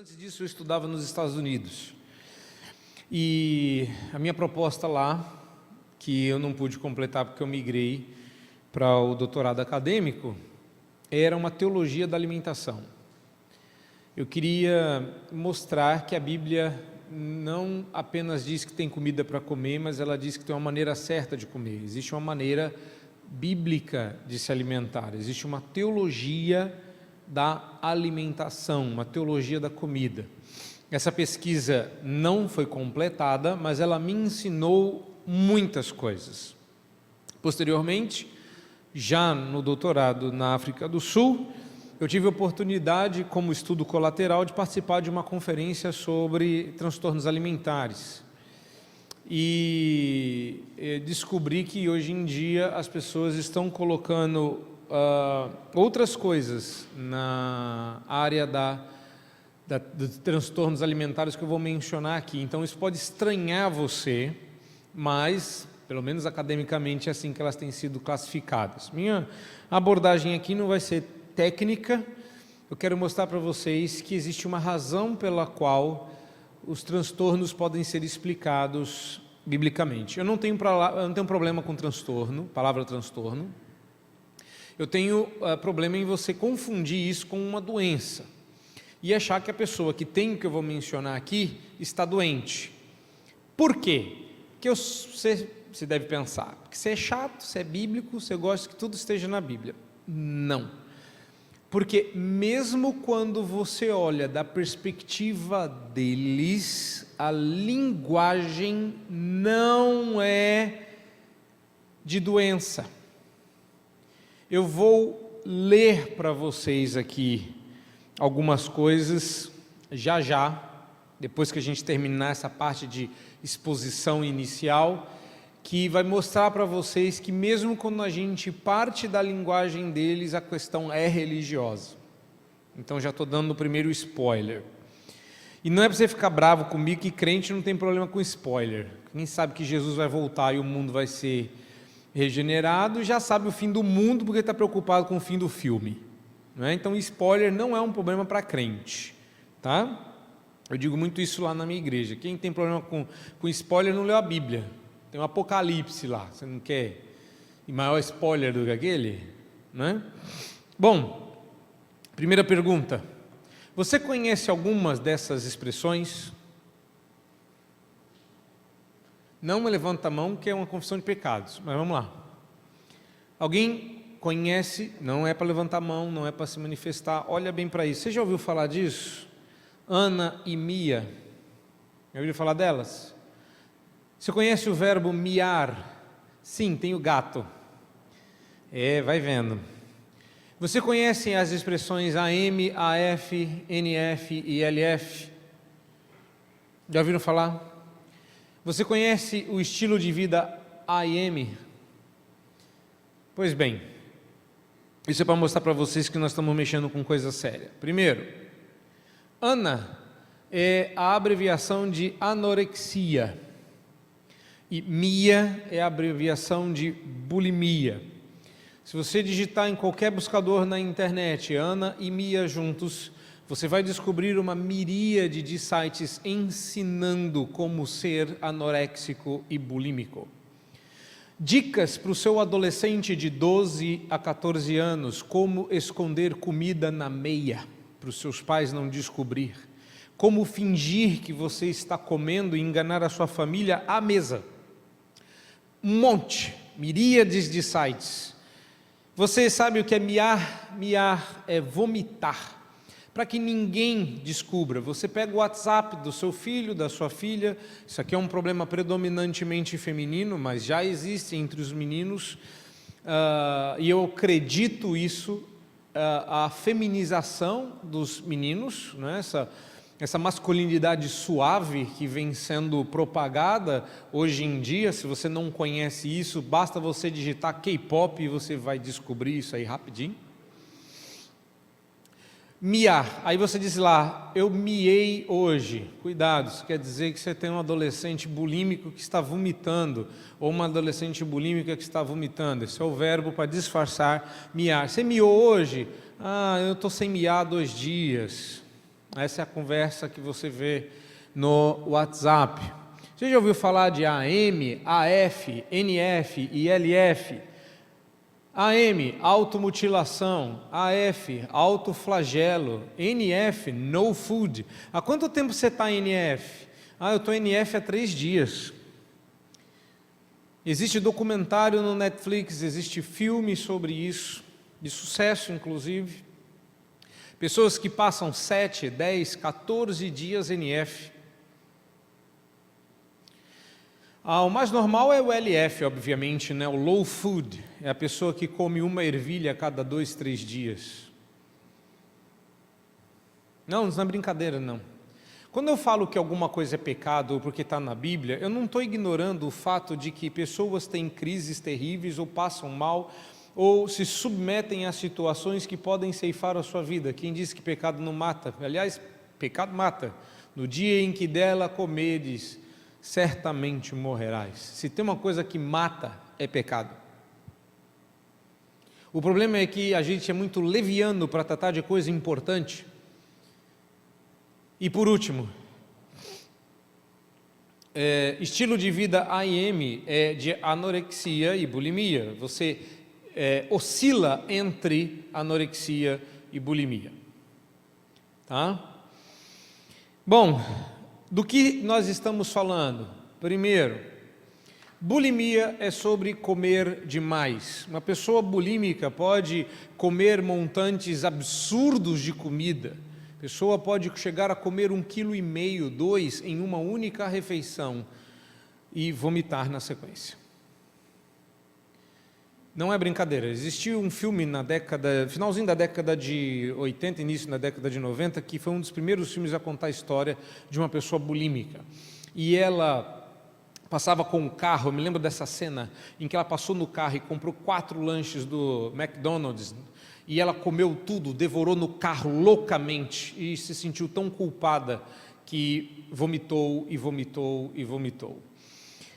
Antes disso, eu estudava nos Estados Unidos. E a minha proposta lá, que eu não pude completar porque eu migrei para o doutorado acadêmico, era uma teologia da alimentação. Eu queria mostrar que a Bíblia não apenas diz que tem comida para comer, mas ela diz que tem uma maneira certa de comer. Existe uma maneira bíblica de se alimentar. Existe uma teologia da alimentação, uma teologia da comida. Essa pesquisa não foi completada, mas ela me ensinou muitas coisas. Posteriormente, já no doutorado na África do Sul, eu tive a oportunidade, como estudo colateral, de participar de uma conferência sobre transtornos alimentares. E descobri que hoje em dia as pessoas estão colocando outras coisas na área dos transtornos alimentares que eu vou mencionar aqui. Então isso pode estranhar você, mas pelo menos academicamente é assim que elas têm sido classificadas. Minha abordagem aqui não vai ser técnica. Eu quero mostrar para vocês que existe uma razão pela qual os transtornos podem ser explicados biblicamente. Eu não tenho problema com transtorno, palavra transtorno. Eu tenho problema em você confundir isso com uma doença e achar que a pessoa que tem o que eu vou mencionar aqui está doente. Por quê? Porque você deve pensar, porque você é chato, você é bíblico, você gosta que tudo esteja na Bíblia. Não. Porque mesmo quando você olha da perspectiva deles, a linguagem não é de doença. Eu vou ler para vocês aqui algumas coisas já, depois que a gente terminar essa parte de exposição inicial, que vai mostrar para vocês que mesmo quando a gente parte da linguagem deles, a questão é religiosa. Então já estou dando o primeiro spoiler. E não é para você ficar bravo comigo que crente não tem problema com spoiler. Quem sabe que Jesus vai voltar e o mundo vai ser regenerado, já sabe o fim do mundo porque está preocupado com o fim do filme. Não é? Então spoiler não é um problema para crente. Tá? Eu digo muito isso lá na minha igreja. Quem tem problema com spoiler não leu a Bíblia. Tem um Apocalipse lá, você não quer ir maior spoiler do que aquele? Né? Bom, primeira pergunta. Você conhece algumas dessas expressões? Não me levanta a mão, que é uma confissão de pecados, mas vamos lá. Alguém conhece, não é para levantar a mão, não é para se manifestar, olha bem para isso. Você já ouviu falar disso? Ana e Mia, já ouviu falar delas? Você conhece o verbo miar? Sim, tem o gato. Vai vendo. Você conhece as expressões AM, AF, NF e LF? Já ouviram falar? Você conhece o estilo de vida AM? Pois bem, isso é para mostrar para vocês que nós estamos mexendo com coisa séria. Primeiro, ANA é a abreviação de anorexia. E MIA é a abreviação de bulimia. Se você digitar em qualquer buscador na internet, Ana e Mia juntos, você vai descobrir uma miríade de sites ensinando como ser anoréxico e bulímico. Dicas para o seu adolescente de 12 a 14 anos, como esconder comida na meia, para os seus pais não descobrir. Como fingir que você está comendo e enganar a sua família à mesa. Um monte, miríades de sites. Você sabe o que é miar? Miar é vomitar. Para que ninguém descubra, você pega o WhatsApp do seu filho, da sua filha, isso aqui é um problema predominantemente feminino, mas já existe entre os meninos, e eu acredito isso, a feminização dos meninos, né? Essa masculinidade suave que vem sendo propagada hoje em dia. Se você não conhece isso, basta você digitar K-pop e você vai descobrir isso aí rapidinho. Miar, aí você diz lá, eu miei hoje. Cuidado, isso quer dizer que você tem um adolescente bulímico que está vomitando, ou uma adolescente bulímica que está vomitando. Esse é o verbo para disfarçar miar. Você miou hoje? Eu estou sem miar há 2 dias. Essa é a conversa que você vê no WhatsApp. Você já ouviu falar de AM, AF, NF e LF? AM, automutilação. AF, autoflagelo. NF, no food. Há quanto tempo você está em NF? Eu estou em NF há 3 dias. Existe documentário no Netflix, existe filme sobre isso, de sucesso inclusive. Pessoas que passam 7, 10, 14 dias NF. O mais normal é o LF, obviamente, né? O low food, é a pessoa que come uma ervilha a cada 2, 3 dias. Não é brincadeira, não. Quando eu falo que alguma coisa é pecado ou porque está na Bíblia, eu não estou ignorando o fato de que pessoas têm crises terríveis ou passam mal ou se submetem a situações que podem ceifar a sua vida. Quem diz que pecado não mata? Aliás, pecado mata. No dia em que dela comeres, certamente morrerás. Se tem uma coisa que mata, é pecado. O problema é que a gente é muito leviano para tratar de coisa importante. E por último, estilo de vida AIM é de anorexia e bulimia. Você oscila entre anorexia e bulimia. Tá? Bom, do que nós estamos falando? Primeiro, bulimia é sobre comer demais. Uma pessoa bulímica pode comer montantes absurdos de comida. A pessoa pode chegar a comer 1,5 kg, 2 em uma única refeição e vomitar na sequência. Não é brincadeira. Existiu um filme finalzinho da década de 80, início da década de 90, que foi um dos primeiros filmes a contar a história de uma pessoa bulímica. E ela passava com o carro, eu me lembro dessa cena, em que ela passou no carro e comprou 4 lanches do McDonald's, e ela comeu tudo, devorou no carro loucamente, e se sentiu tão culpada que vomitou e vomitou e vomitou.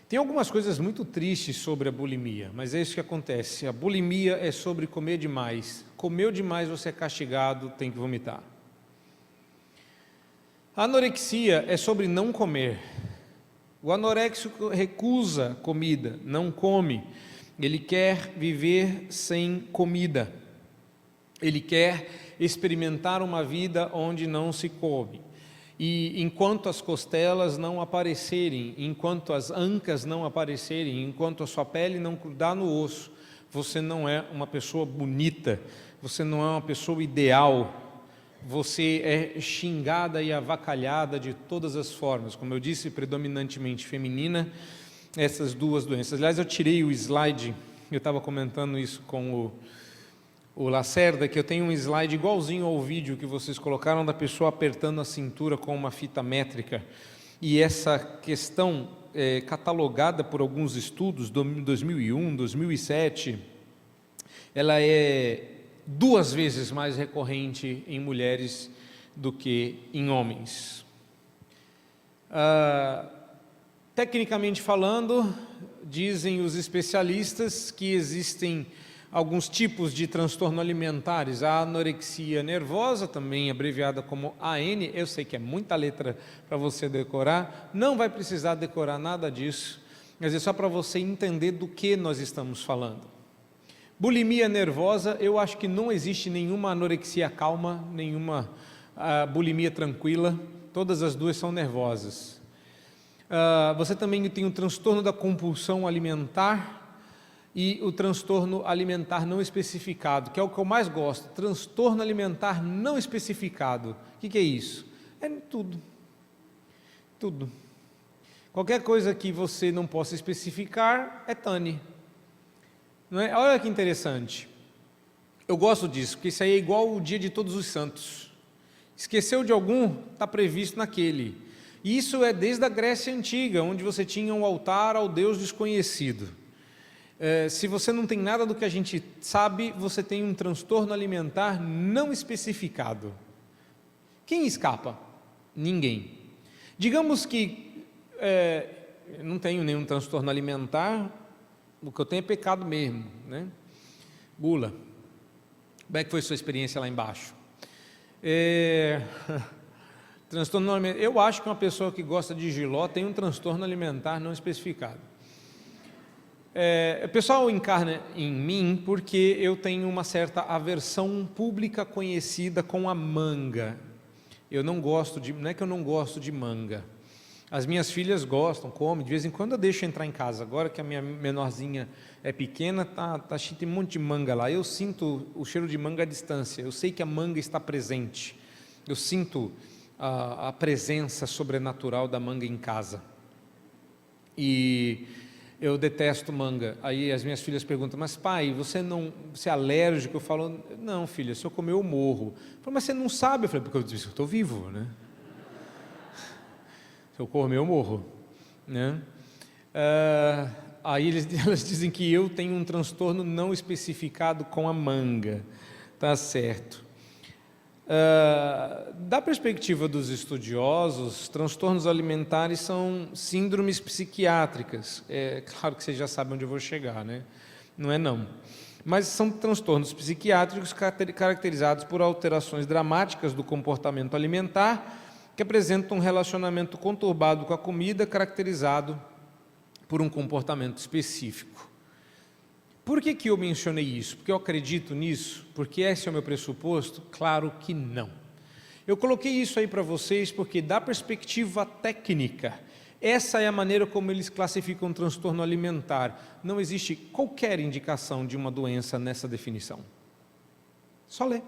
Tem algumas coisas muito tristes sobre a bulimia, mas é isso que acontece. A bulimia é sobre comer demais. Comeu demais, você é castigado, tem que vomitar. A anorexia é sobre não comer. O anoréxico recusa comida, não come. Ele quer viver sem comida. Ele quer experimentar uma vida onde não se come. E enquanto as costelas não aparecerem, enquanto as ancas não aparecerem, enquanto a sua pele não grudar no osso, você não é uma pessoa bonita, você não é uma pessoa ideal, você é xingada e avacalhada de todas as formas, como eu disse, predominantemente feminina, essas duas doenças. Aliás, eu tirei o slide, eu estava comentando isso com o Lacerda, que eu tenho um slide igualzinho ao vídeo que vocês colocaram da pessoa apertando a cintura com uma fita métrica, e essa questão catalogada por alguns estudos, 2001, 2007, ela é 2 vezes mais recorrente em mulheres do que em homens. Tecnicamente falando, dizem os especialistas que existem alguns tipos de transtorno alimentares. A anorexia nervosa, também abreviada como AN, eu sei que é muita letra para você decorar, não vai precisar decorar nada disso, mas é só para você entender do que nós estamos falando. Bulimia nervosa, eu acho que não existe nenhuma anorexia calma, nenhuma bulimia tranquila, todas as duas são nervosas. Você também tem o transtorno da compulsão alimentar e o transtorno alimentar não especificado, que é o que eu mais gosto. Transtorno alimentar não especificado, o que é isso? É tudo, tudo. Qualquer coisa que você não possa especificar é TANI. Não é? Olha que interessante, eu gosto disso, porque isso aí é igual o dia de todos os santos. Esqueceu de algum, está previsto naquele. E isso é desde a Grécia Antiga, onde você tinha um altar ao Deus desconhecido. Se você não tem nada do que a gente sabe, você tem um transtorno alimentar não especificado. Quem escapa? Ninguém. Digamos que não tenho nenhum transtorno alimentar, o que eu tenho é pecado mesmo, né? Gula. Como é que foi a sua experiência lá embaixo? Transtorno alimentar. Eu acho que uma pessoa que gosta de jiló tem um transtorno alimentar não especificado. O pessoal encarna em mim porque eu tenho uma certa aversão pública conhecida com a manga. Eu não gosto não é que eu não gosto de manga. As minhas filhas gostam, comem, de vez em quando eu deixo entrar em casa. Agora que a minha menorzinha é pequena, tem um monte de manga lá. Eu sinto o cheiro de manga à distância. Eu sei que a manga está presente. Eu sinto a presença sobrenatural da manga em casa. E eu detesto manga. Aí as minhas filhas perguntam, mas pai, você é alérgico? Eu falo, não filha, se eu comer eu morro. Eu falo, mas você não sabe? Eu falei, porque eu estou vivo, né? Se eu comer eu morro, né? Aí elas dizem que eu tenho um transtorno não especificado com a manga. Tá certo. Da perspectiva dos estudiosos, transtornos alimentares são síndromes psiquiátricas. É claro que vocês já sabem onde eu vou chegar, né? Não é não. Mas são transtornos psiquiátricos caracterizados por alterações dramáticas do comportamento alimentar que apresentam um relacionamento conturbado com a comida, caracterizado por um comportamento específico. Por que eu mencionei isso? Porque eu acredito nisso? Porque esse é o meu pressuposto? Claro que não. Eu coloquei isso aí para vocês porque, da perspectiva técnica, essa é a maneira como eles classificam o transtorno alimentar. Não existe qualquer indicação de uma doença nessa definição. Só lê.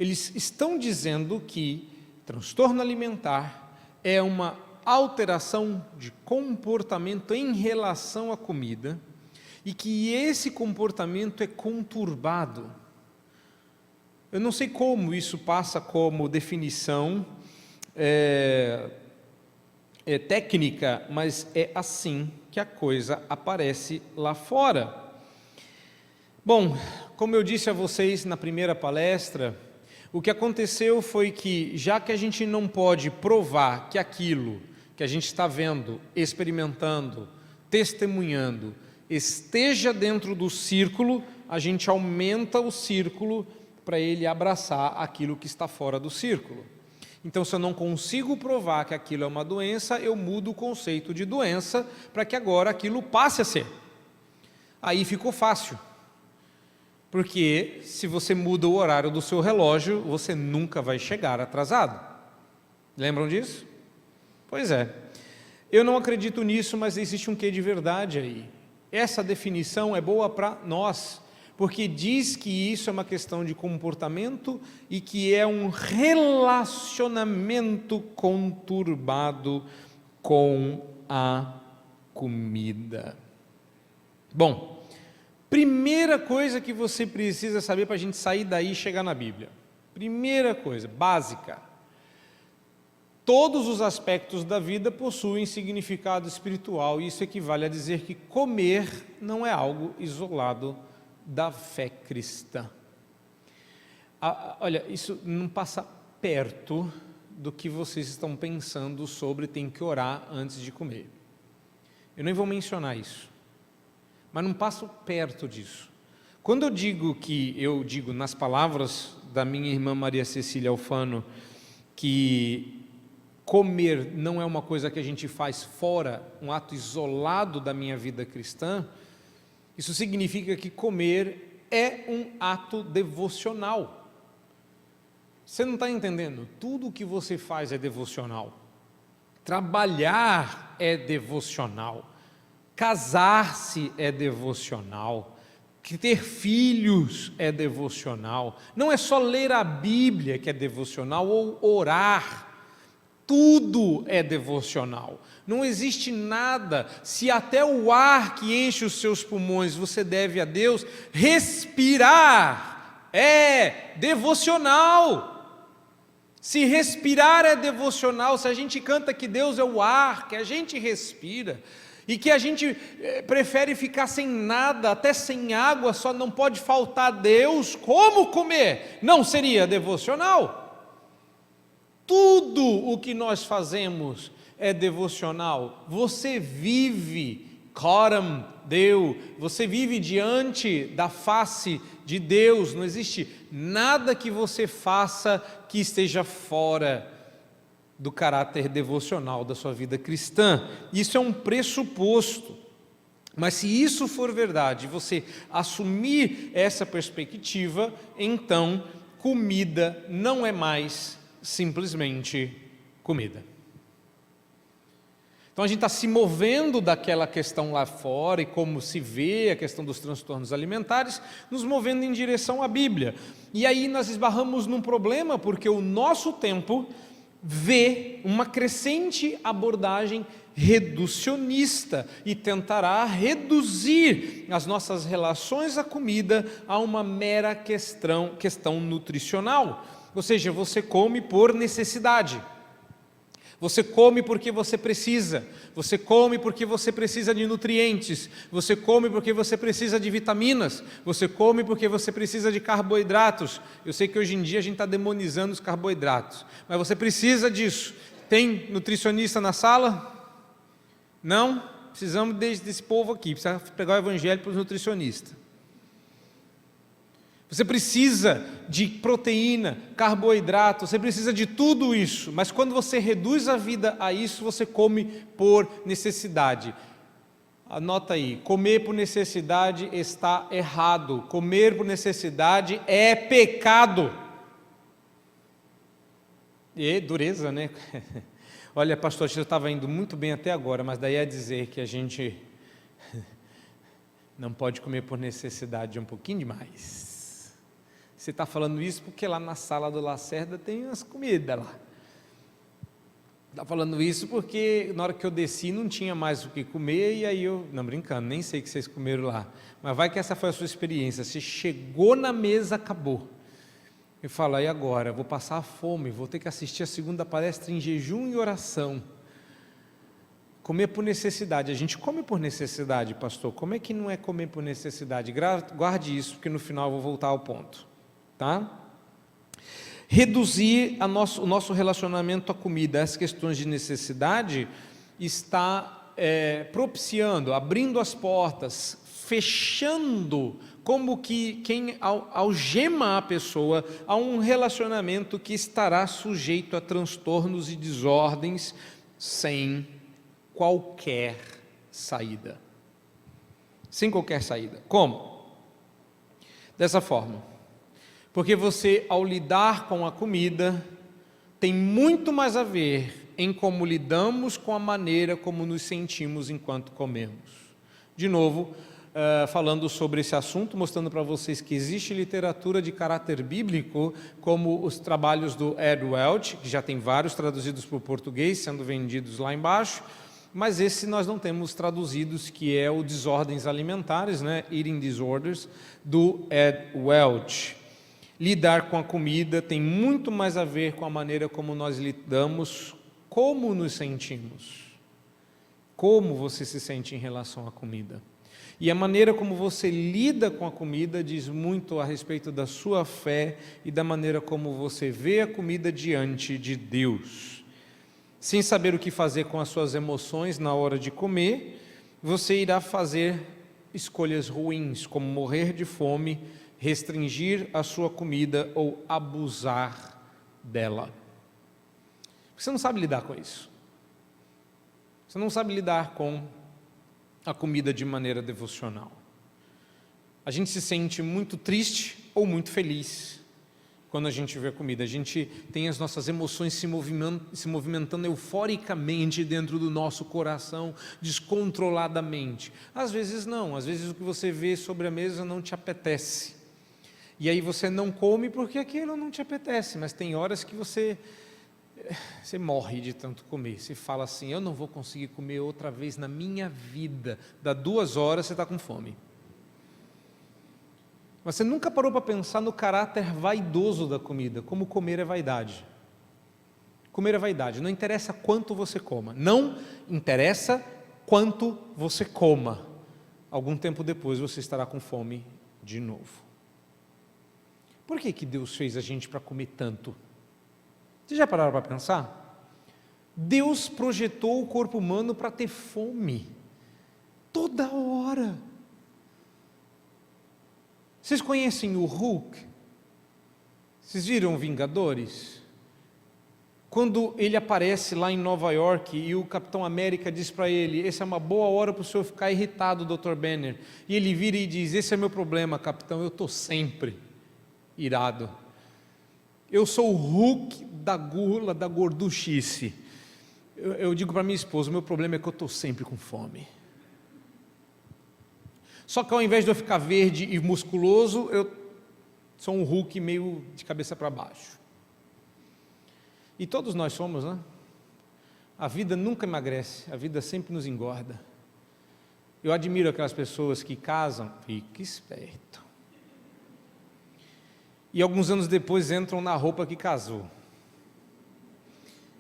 Eles estão dizendo que transtorno alimentar é uma alteração de comportamento em relação à comida e que esse comportamento é conturbado. Eu não sei como isso passa como definição técnica, mas é assim que a coisa aparece lá fora. Bom, como eu disse a vocês na primeira palestra, o que aconteceu foi que, já que a gente não pode provar que aquilo que a gente está vendo, experimentando, testemunhando, esteja dentro do círculo, a gente aumenta o círculo para ele abraçar aquilo que está fora do círculo. Então, se eu não consigo provar que aquilo é uma doença, eu mudo o conceito de doença para que agora aquilo passe a ser. Aí ficou fácil. Porque se você muda o horário do seu relógio, você nunca vai chegar atrasado. Lembram disso? Pois é. Eu não acredito nisso, mas existe um quê de verdade aí. Essa definição é boa para nós, porque diz que isso é uma questão de comportamento e que é um relacionamento conturbado com a comida. Bom, primeira coisa que você precisa saber para a gente sair daí e chegar na Bíblia. Primeira coisa, básica. Todos os aspectos da vida possuem significado espiritual, e isso equivale a dizer que comer não é algo isolado da fé cristã. Olha, isso não passa perto do que vocês estão pensando sobre tem que orar antes de comer. Eu nem vou mencionar isso. Mas não passo perto disso. Quando eu digo nas palavras da minha irmã Maria Cecília Alfano, que comer não é uma coisa que a gente faz fora, um ato isolado da minha vida cristã, isso significa que comer é um ato devocional. Você não está entendendo? Tudo o que você faz é devocional. Trabalhar é devocional. Casar-se é devocional, ter filhos é devocional, não é só ler a Bíblia que é devocional ou orar, tudo é devocional. Não existe nada, se até o ar que enche os seus pulmões você deve a Deus, respirar é devocional. Se respirar é devocional, se a gente canta que Deus é o ar que a gente respira, e que a gente prefere ficar sem nada, até sem água, só não pode faltar Deus, como comer? Não seria devocional? Tudo o que nós fazemos é devocional. Você vive Coram Deu, você vive diante da face de Deus, não existe nada que você faça que esteja fora do caráter devocional da sua vida cristã. Isso é um pressuposto, mas se isso for verdade, você assumir essa perspectiva, então comida não é mais simplesmente comida. Então a gente está se movendo daquela questão lá fora e como se vê a questão dos transtornos alimentares, nos movendo em direção à Bíblia. E aí nós esbarramos num problema, porque o nosso tempo vê uma crescente abordagem reducionista e tentará reduzir as nossas relações à comida a uma mera questão nutricional. Ou seja, você come por necessidade. Você come porque você precisa de nutrientes, você come porque você precisa de vitaminas, você come porque você precisa de carboidratos. Eu sei que hoje em dia a gente está demonizando os carboidratos, mas você precisa disso. Tem nutricionista na sala? Não? Precisamos desse povo aqui, precisa pegar o evangelho para os nutricionistas. Você precisa de proteína, carboidrato, você precisa de tudo isso, mas quando você reduz a vida a isso, você come por necessidade. Anota aí, comer por necessidade está errado, comer por necessidade é pecado. E dureza, né? Olha, pastor, eu estava indo muito bem até agora, mas daí a dizer que a gente não pode comer por necessidade um pouquinho demais. Você está falando isso porque lá na sala do Lacerda tem umas comidas lá. Está falando isso porque na hora que eu desci não tinha mais o que comer e aí eu... Não, brincando, nem sei o que vocês comeram lá. Mas vai que essa foi a sua experiência. Você chegou na mesa, acabou. Eu falo, e agora? Vou passar fome, vou ter que assistir a segunda palestra em jejum e oração. Comer por necessidade. A gente come por necessidade, pastor. Como é que não é comer por necessidade? Guarde isso, porque no final eu vou voltar ao ponto. Tá? Reduzir o nosso relacionamento à comida, às questões de necessidade, está propiciando, abrindo as portas, fechando, como que quem algema a pessoa a um relacionamento que estará sujeito a transtornos e desordens sem qualquer saída. Sem qualquer saída. Como? Dessa forma. Porque você, ao lidar com a comida, tem muito mais a ver em como lidamos com a maneira como nos sentimos enquanto comemos. De novo, falando sobre esse assunto, mostrando para vocês que existe literatura de caráter bíblico, como os trabalhos do Ed Welch, que já tem vários traduzidos para o português, sendo vendidos lá embaixo, mas esse nós não temos traduzidos, que é o Desordens Alimentares, né? Eating Disorders, do Ed Welch. Lidar com a comida tem muito mais a ver com a maneira como nós lidamos, como nos sentimos, como você se sente em relação à comida. E a maneira como você lida com a comida diz muito a respeito da sua fé e da maneira como você vê a comida diante de Deus. Sem saber o que fazer com as suas emoções na hora de comer, você irá fazer escolhas ruins, como morrer de fome, restringir a sua comida ou abusar dela. Você não sabe lidar com isso. Você não sabe lidar com a comida de maneira devocional. A gente se sente muito triste ou muito feliz quando a gente vê a comida. A gente tem as nossas emoções se movimentando euforicamente dentro do nosso coração, descontroladamente. Às vezes não, às vezes o que você vê sobre a mesa não te apetece. E aí você não come porque aquilo não te apetece, mas tem horas que você morre de tanto comer. Você fala assim, eu não vou conseguir comer outra vez na minha vida. Dá 2 horas, você está com fome. Mas você nunca parou para pensar no caráter vaidoso da comida, como comer é vaidade. Comer é vaidade, não interessa quanto você coma. Não interessa quanto você coma. Algum tempo depois você estará com fome de novo. Por que Deus fez a gente para comer tanto? Vocês já pararam para pensar? Deus projetou o corpo humano para ter fome. toda hora. Vocês conhecem o Hulk? Vocês viram Vingadores? Quando ele aparece lá em Nova York e o Capitão América diz para ele: essa é uma boa hora para o senhor ficar irritado, Dr. Banner. E ele vira e diz: esse é meu problema, capitão, eu estou sempre irado. Eu sou o Hulk da gula, da gorduchice. Eu digo para minha esposa: o meu problema é que eu estou sempre com fome. Só que ao invés de eu ficar verde e musculoso, eu sou um Hulk meio de cabeça para baixo. E todos nós somos, né? A vida nunca emagrece, a vida sempre nos engorda. Eu admiro aquelas pessoas que casam, fique esperto, e alguns anos depois entram na roupa que casou.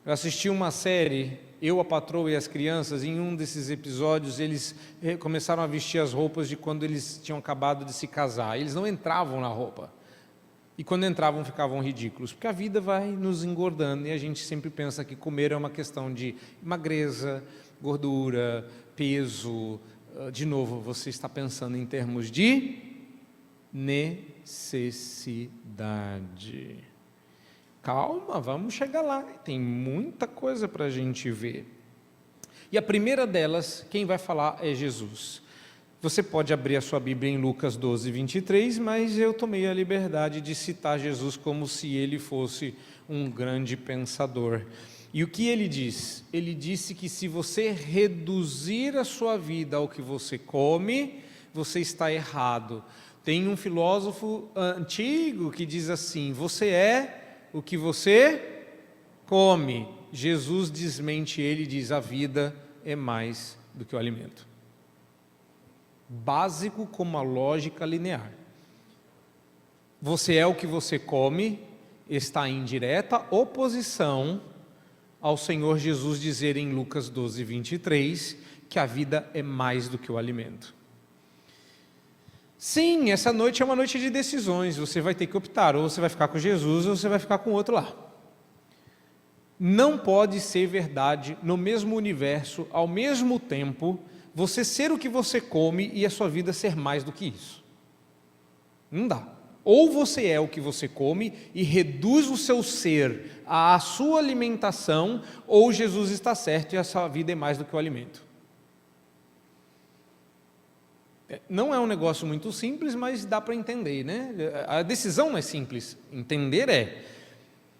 Eu assisti uma série, Eu, a Patroa e as Crianças, e em um desses episódios eles começaram a vestir as roupas de quando eles tinham acabado de se casar. Eles não entravam na roupa, e quando entravam ficavam ridículos, porque a vida vai nos engordando e a gente sempre pensa que comer é uma questão de magreza, gordura, peso. De novo, você está pensando em termos de necessidade. Calma, vamos chegar lá, tem muita coisa para a gente ver. E a primeira delas, quem vai falar é Jesus. Você pode abrir a sua Bíblia em Lucas 12, 23, mas eu tomei a liberdade de citar Jesus como se ele fosse um grande pensador. E o que ele diz? Ele disse que se você reduzir a sua vida ao que você come, você está errado. Tem um filósofo antigo que diz assim: você é o que você come. Jesus desmente ele e diz: a vida é mais do que o alimento. Básico como a lógica linear. Você é o que você come, está em direta oposição ao Senhor Jesus dizer em Lucas 12, 23, que a vida é mais do que o alimento. Sim, essa noite é uma noite de decisões, você vai ter que optar, ou você vai ficar com Jesus, ou você vai ficar com o outro lá. Não pode ser verdade no mesmo universo, ao mesmo tempo, você ser o que você come e a sua vida ser mais do que isso. Não dá. Ou você é o que você come e reduz o seu ser à sua alimentação, ou Jesus está certo e a sua vida é mais do que o alimento. Não é um negócio muito simples, mas dá para entender, né? A decisão não é simples, entender é.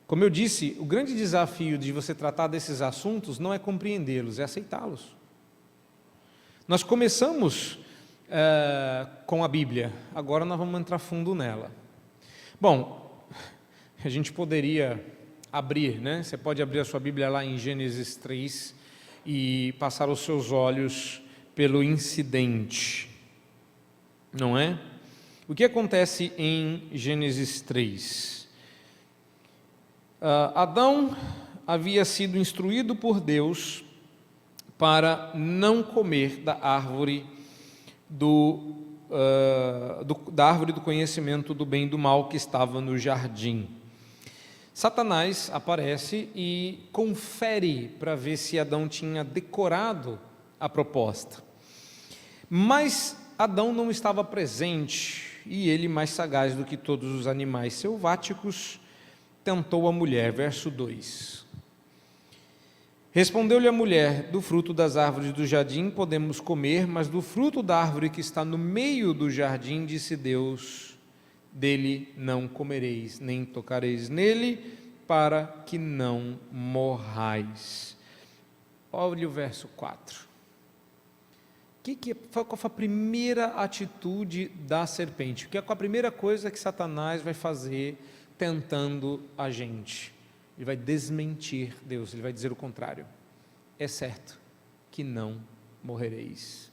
Como eu disse, o grande desafio de você tratar desses assuntos não é compreendê-los, é aceitá-los. Nós começamos com a Bíblia, agora nós vamos entrar fundo nela. Bom, a gente poderia abrir, né? Você pode abrir a sua Bíblia lá em Gênesis 3 e passar os seus olhos pelo incidente, não é? O que acontece em Gênesis 3? Adão havia sido instruído por Deus para não comer da árvore da árvore do conhecimento do bem e do mal que estava no jardim. Satanás aparece e confere para ver se Adão tinha decorado a proposta. Mas Adão não estava presente e ele, mais sagaz do que todos os animais selváticos, tentou a mulher. Verso 2. Respondeu-lhe a mulher: do fruto das árvores do jardim podemos comer, mas do fruto da árvore que está no meio do jardim, disse Deus, dele não comereis, nem tocareis nele, para que não morrais. Olha o verso 4. Qual foi a primeira atitude da serpente? Qual é a primeira coisa que Satanás vai fazer tentando a gente? Ele vai desmentir Deus, ele vai dizer o contrário. É certo que não morrereis.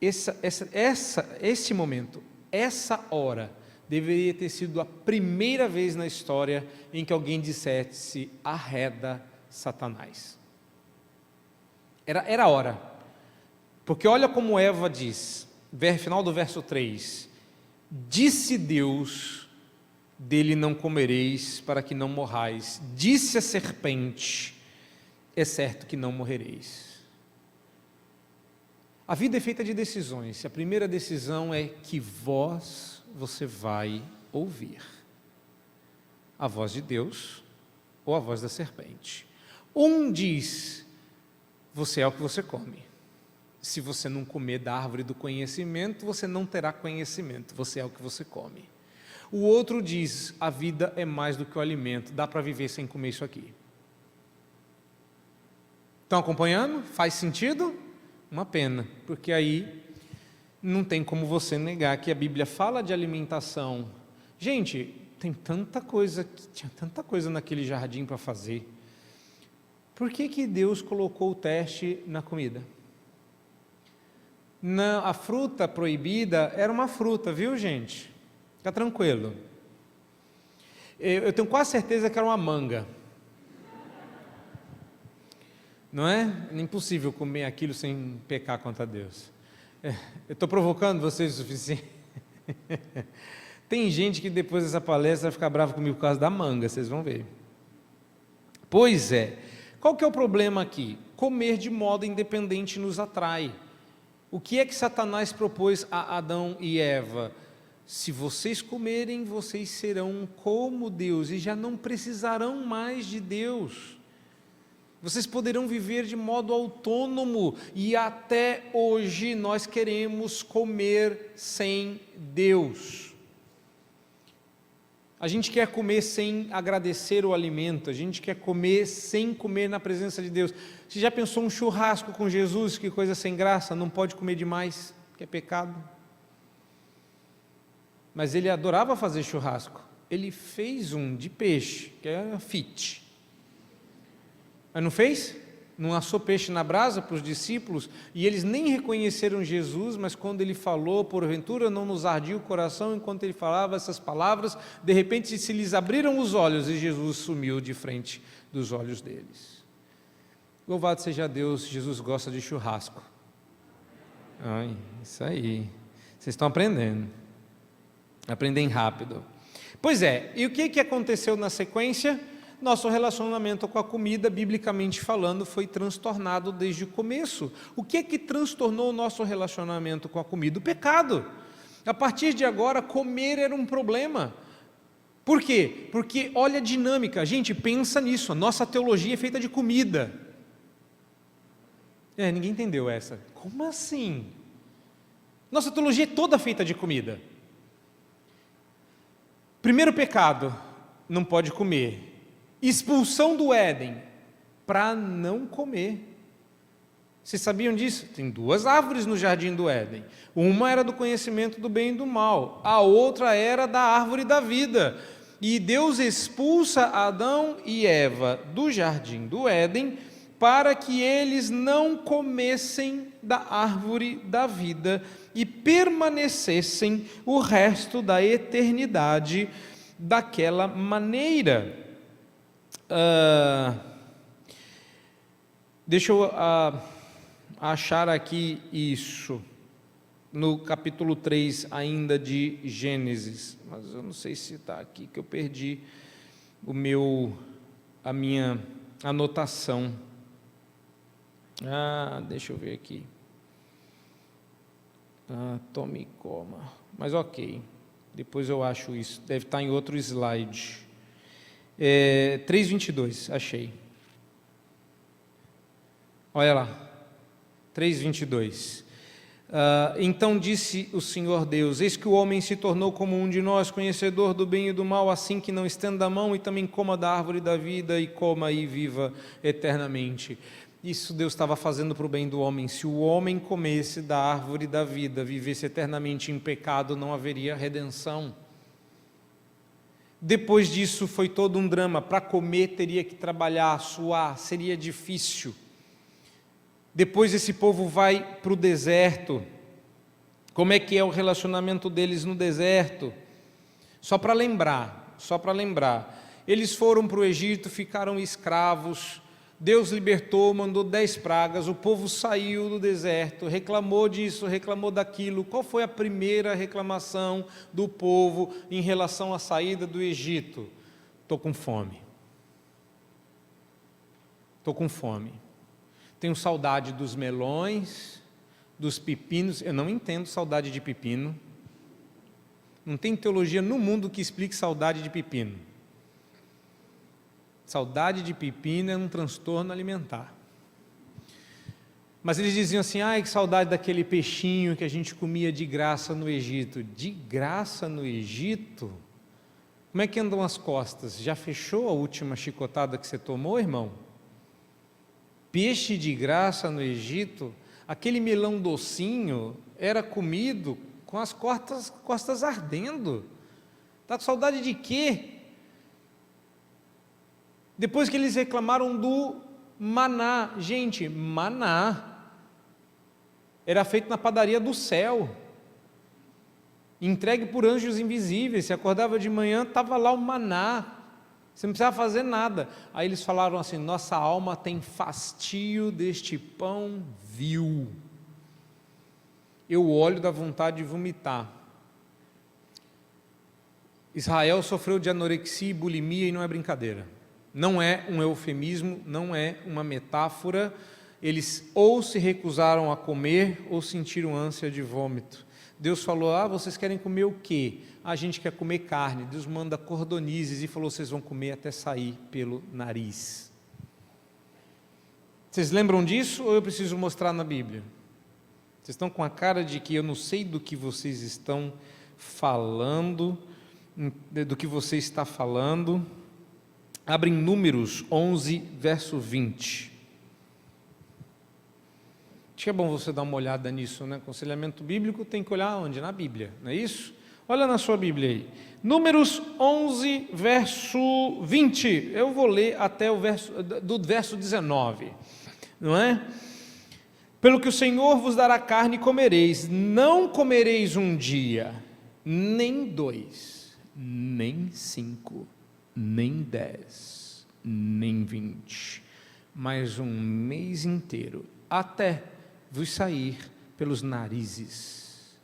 Esse momento, essa hora, deveria ter sido a primeira vez na história em que alguém dissesse: arreda Satanás. Era a hora. Porque olha como Eva diz, final do verso 3, disse Deus, dele não comereis, para que não morrais. Disse a serpente, é certo que não morrereis. A vida é feita de decisões. A primeira decisão é que voz você vai ouvir. A voz de Deus ou a voz da serpente. Um diz, você é o que você come. Se você não comer da árvore do conhecimento, você não terá conhecimento, você é o que você come. O outro diz, a vida é mais do que o alimento, dá para viver sem comer isso aqui. Estão acompanhando? Faz sentido? Uma pena, porque aí não tem como você negar que a Bíblia fala de alimentação. Gente, tinha tanta coisa naquele jardim para fazer. Por que Deus colocou o teste na comida? A fruta proibida era uma fruta, viu, gente? Fica tranquilo. Eu tenho quase certeza que era uma manga. Não é? É impossível comer aquilo sem pecar contra Deus. Eu estou provocando vocês o suficiente? Tem gente que depois dessa palestra vai ficar brava comigo por causa da manga, vocês vão ver. Pois é. Qual que é o problema aqui? Comer de modo independente nos atrai. O que é que Satanás propôs a Adão e Eva? Se vocês comerem, vocês serão como Deus e já não precisarão mais de Deus. Vocês poderão viver de modo autônomo e até hoje nós queremos comer sem Deus. A gente quer comer sem agradecer o alimento, a gente quer comer sem comer na presença de Deus. Você já pensou um churrasco com Jesus? Que coisa sem graça, não pode comer demais, que é pecado. Mas ele adorava fazer churrasco. Ele fez um de peixe, que é fit. Mas não fez? Não assou peixe na brasa para os discípulos, e eles nem reconheceram Jesus, mas quando ele falou, porventura não nos ardia o coração, enquanto ele falava essas palavras, de repente se lhes abriram os olhos, e Jesus sumiu de frente dos olhos deles. Louvado seja Deus, Jesus gosta de churrasco. Ai, isso aí, vocês estão aprendendo, aprendem rápido. Pois é, e o que aconteceu na sequência? Nosso relacionamento com a comida, biblicamente falando, foi transtornado desde o começo. O que transtornou o nosso relacionamento com a comida? O pecado. A partir de agora, comer era um problema. Por quê? Porque olha a dinâmica. Gente, pensa nisso. A nossa teologia é feita de comida. Ninguém entendeu essa. Como assim? Nossa teologia é toda feita de comida. Primeiro pecado, não pode comer. Expulsão do Éden, para não comer. Vocês sabiam disso? Tem 2 árvores no jardim do Éden. Uma era do conhecimento do bem e do mal, a outra era da árvore da vida. E Deus expulsa Adão e Eva do jardim do Éden, para que eles não comessem da árvore da vida e permanecessem o resto da eternidade daquela maneira. Deixa eu achar aqui isso, no capítulo 3 ainda de Gênesis, mas eu não sei se está aqui, que eu perdi a minha anotação. Deixa eu ver aqui. Tome e coma, mas ok, depois eu acho isso, deve estar em outro slide. 3:22, achei. Olha lá, 3:22. Então disse o Senhor Deus: eis que o homem se tornou como um de nós, conhecedor do bem e do mal, assim que não estenda a mão e também coma da árvore da vida e coma e viva eternamente. Isso Deus estava fazendo para o bem do homem. Se o homem comesse da árvore da vida, vivesse eternamente em pecado, não haveria redenção. Depois disso foi todo um drama. Para comer teria que trabalhar, suar, seria difícil. Depois esse povo vai para o deserto. Como é que é o relacionamento deles no deserto? Só para lembrar, eles foram para o Egito, ficaram escravos, Deus libertou, mandou 10 pragas, o povo saiu do deserto, reclamou disso, reclamou daquilo. Qual foi a primeira reclamação do povo em relação à saída do Egito? Estou com fome. Tenho saudade dos melões, dos pepinos. Eu não entendo saudade de pepino. Não tem teologia no mundo que explique saudade de pepino. Saudade de pepino é um transtorno alimentar. Mas eles diziam assim: ai, que saudade daquele peixinho que a gente comia de graça no Egito. De graça no Egito? Como é que andam as costas? Já fechou a última chicotada que você tomou, irmão? Peixe de graça no Egito? Aquele melão docinho era comido com as costas ardendo. Está com saudade de quê? Depois que eles reclamaram do maná. Gente, maná era feito na padaria do céu, entregue por anjos invisíveis. Você acordava de manhã, estava lá o maná, você não precisava fazer nada. Aí eles falaram assim: nossa alma tem fastio deste pão vil. Eu olho, dá vontade de vomitar. Israel sofreu de anorexia e bulimia, e não é brincadeira. Não é um eufemismo, não é uma metáfora. Eles ou se recusaram a comer ou sentiram ânsia de vômito. Deus falou: ah, vocês querem comer o quê? A gente quer comer carne. Deus manda cordonizes e falou: vocês vão comer até sair pelo nariz. Vocês lembram disso ou eu preciso mostrar na Bíblia? Vocês estão com a cara de que eu não sei do que vocês estão falando, do que você está falando. Abre em Números 11, verso 20. Acho que é bom você dar uma olhada nisso, né? Aconselhamento bíblico tem que olhar onde? Na Bíblia, não é isso? Olha na sua Bíblia aí. Números 11, verso 20. Eu vou ler até o verso 19, não é? Pelo que o Senhor vos dará carne e comereis, não comereis um dia, nem 2, nem 5, nem 10, nem 20, mas um mês inteiro, até vos sair pelos narizes,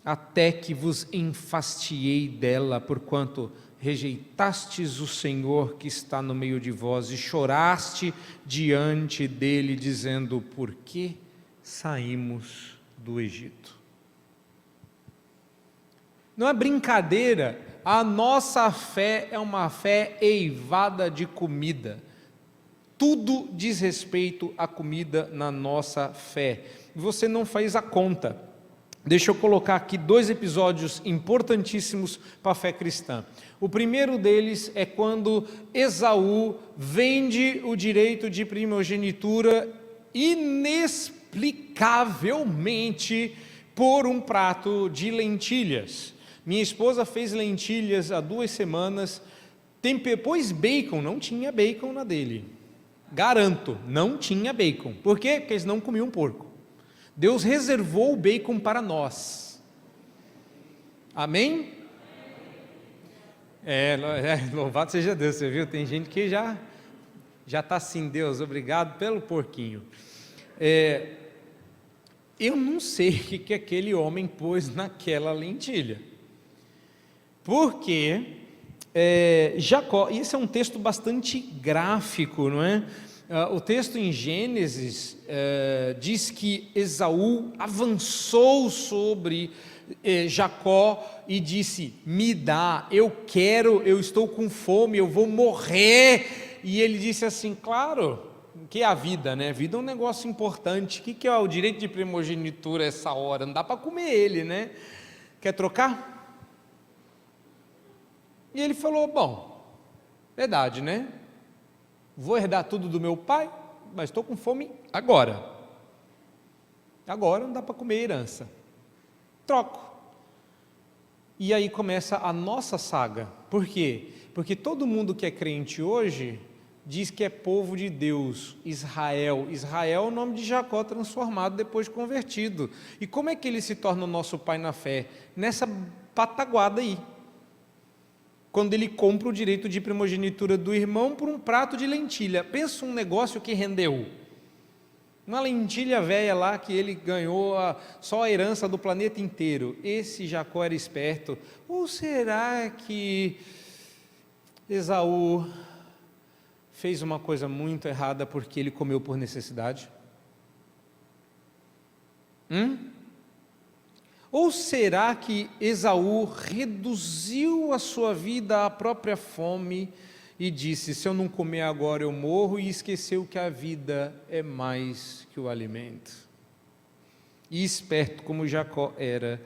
até que vos enfastiei dela, porquanto rejeitastes o Senhor que está no meio de vós, e choraste diante dele, dizendo: por que saímos do Egito? Não é brincadeira. A nossa fé é uma fé eivada de comida. Tudo diz respeito à comida na nossa fé. Você não faz a conta. Deixa eu colocar aqui 2 episódios importantíssimos para a fé cristã. O primeiro deles é quando Esaú vende o direito de primogenitura inexplicavelmente por um prato de lentilhas. Minha esposa fez lentilhas há 2 semanas, pôs bacon, não tinha bacon na dele. Garanto, não tinha bacon. Por quê? Porque eles não comiam porco. Deus reservou o bacon para nós. Amém? Louvado seja Deus, você viu? Tem gente que já está assim: Deus, obrigado pelo porquinho. Eu não sei o que aquele homem pôs naquela lentilha. Porque Jacó, e esse é um texto bastante gráfico, não é? O texto em Gênesis diz que Esaú avançou sobre Jacó e disse: me dá, eu quero, eu estou com fome, eu vou morrer. E ele disse assim: claro, que é a vida, né? A vida é um negócio importante. O que é o direito de primogenitura essa hora? Não dá para comer ele, né? Quer trocar? E ele falou: bom, verdade, né? Vou herdar tudo do meu pai, mas estou com fome agora. Agora não dá para comer herança. Troco. E aí começa a nossa saga. Por quê? Porque todo mundo que é crente hoje diz que é povo de Deus, Israel. Israel é o nome de Jacó transformado depois de convertido. E como é que ele se torna o nosso pai na fé? Nessa pataguada aí. Quando ele compra o direito de primogenitura do irmão por um prato de lentilha. Pensa um negócio que rendeu. Uma lentilha velha lá que ele ganhou só a herança do planeta inteiro. Esse Jacó era esperto. Ou será que Esaú fez uma coisa muito errada porque ele comeu por necessidade? Ou será que Esaú reduziu a sua vida à própria fome e disse: se eu não comer agora eu morro, e esqueceu que a vida é mais que o alimento? E esperto como Jacó era,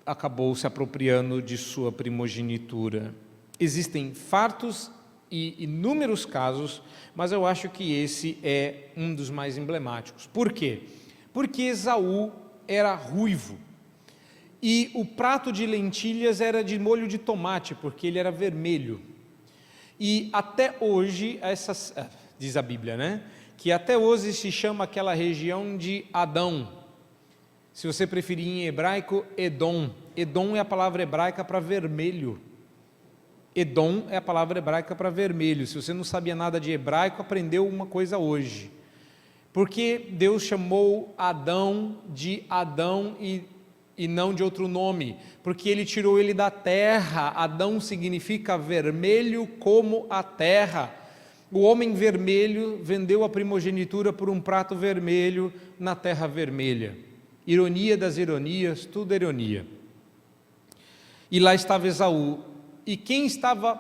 acabou se apropriando de sua primogenitura. Existem fartos e inúmeros casos, mas eu acho que esse é um dos mais emblemáticos. Por quê? Porque Esaú era ruivo, e o prato de lentilhas era de molho de tomate, porque ele era vermelho. E até hoje, diz a Bíblia, né? Que até hoje se chama aquela região de Adão. Se você preferir em hebraico, Edom. Edom é a palavra hebraica para vermelho. Edom é a palavra hebraica para vermelho. Se você não sabia nada de hebraico, aprendeu uma coisa hoje. Porque Deus chamou Adão de Adão e não de outro nome, porque ele tirou ele da terra. Adão significa vermelho como a terra. O homem vermelho vendeu a primogenitura por um prato vermelho na terra vermelha. Ironia das ironias, tudo é ironia. E lá estava Esaú. E quem estava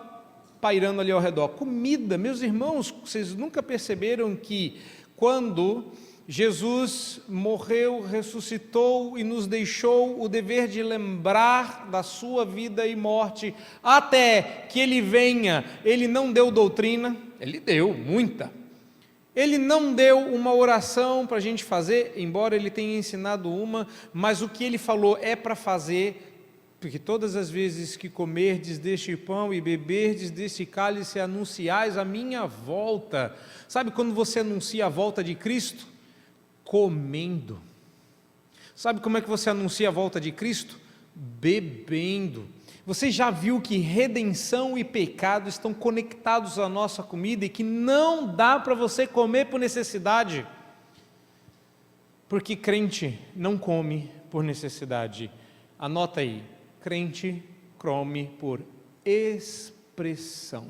pairando ali ao redor? Comida. Meus irmãos, vocês nunca perceberam que quando Jesus morreu, ressuscitou e nos deixou o dever de lembrar da sua vida e morte, até que Ele venha, Ele não deu doutrina? Ele deu muita. Ele não deu uma oração para a gente fazer, embora Ele tenha ensinado uma, mas o que Ele falou é para fazer, porque todas as vezes que comerdes deste pão e beberdes deste cálice, anunciais a minha volta. Sabe quando você anuncia a volta de Cristo? Comendo. Sabe como é que você anuncia a volta de Cristo? Bebendo. Você já viu que redenção e pecado estão conectados à nossa comida e que não dá para você comer por necessidade? Porque crente não come por necessidade. Anota aí, crente come por expressão.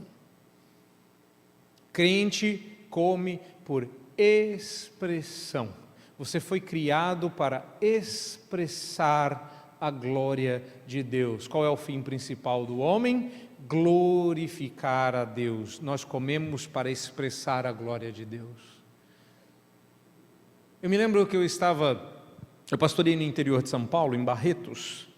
Crente come por expressão. Você foi criado para expressar a glória de Deus. Qual é o fim principal do homem? Glorificar a Deus. Nós comemos para expressar a glória de Deus. Eu me lembro que eu pastorei no interior de São Paulo, em Barretos,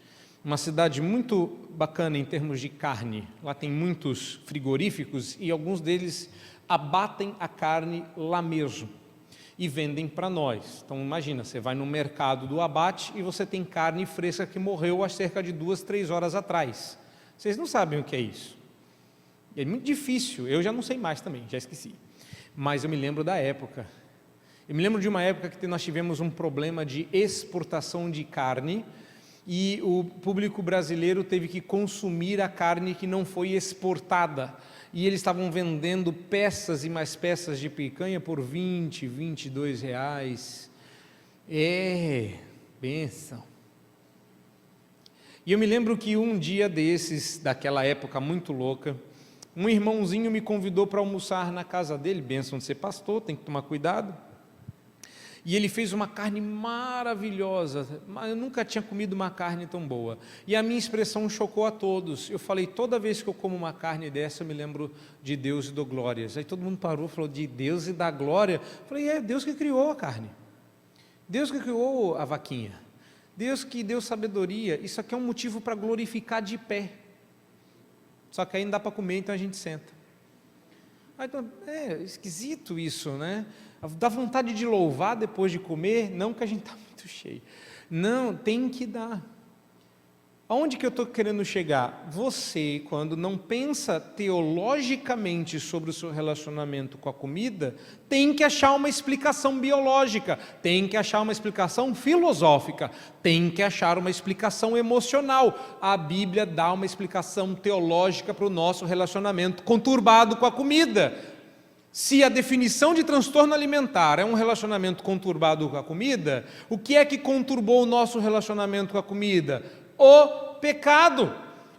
uma cidade muito bacana em termos de carne. Lá tem muitos frigoríficos e alguns deles abatem a carne lá mesmo e vendem para nós. Então imagina, você vai no mercado do abate e você tem carne fresca que morreu há cerca de 2, 3 horas atrás. Vocês não sabem o que é isso. É muito difícil, eu já não sei mais também, já esqueci. Mas eu me lembro da época. Eu me lembro de uma época que nós tivemos um problema de exportação de carne e o público brasileiro teve que consumir a carne que não foi exportada. E eles estavam vendendo peças e mais peças de picanha por 20, 22 reais. Bênção. E eu me lembro que um dia desses, daquela época muito louca, um irmãozinho me convidou para almoçar na casa dele, bênção de ser pastor, tem que tomar cuidado. E ele fez uma carne maravilhosa, eu nunca tinha comido uma carne tão boa. E a minha expressão chocou a todos. Eu falei, toda vez que eu como uma carne dessa, eu me lembro de Deus e dou glórias. Aí todo mundo parou e falou, de Deus e da glória? Eu falei, é Deus que criou a carne. Deus que criou a vaquinha. Deus que deu sabedoria. Isso aqui é um motivo para glorificar de pé. Só que aí não dá para comer, então a gente senta. Então, é esquisito isso, né? Dá vontade de louvar depois de comer? Não, que a gente está muito cheio. Não, tem que dar. Aonde que eu estou querendo chegar? Você, quando não pensa teologicamente sobre o seu relacionamento com a comida, tem que achar uma explicação biológica, tem que achar uma explicação filosófica, tem que achar uma explicação emocional. A Bíblia dá uma explicação teológica para o nosso relacionamento conturbado com a comida. Se a definição de transtorno alimentar é um relacionamento conturbado com a comida, o que é que conturbou o nosso relacionamento com a comida? O pecado.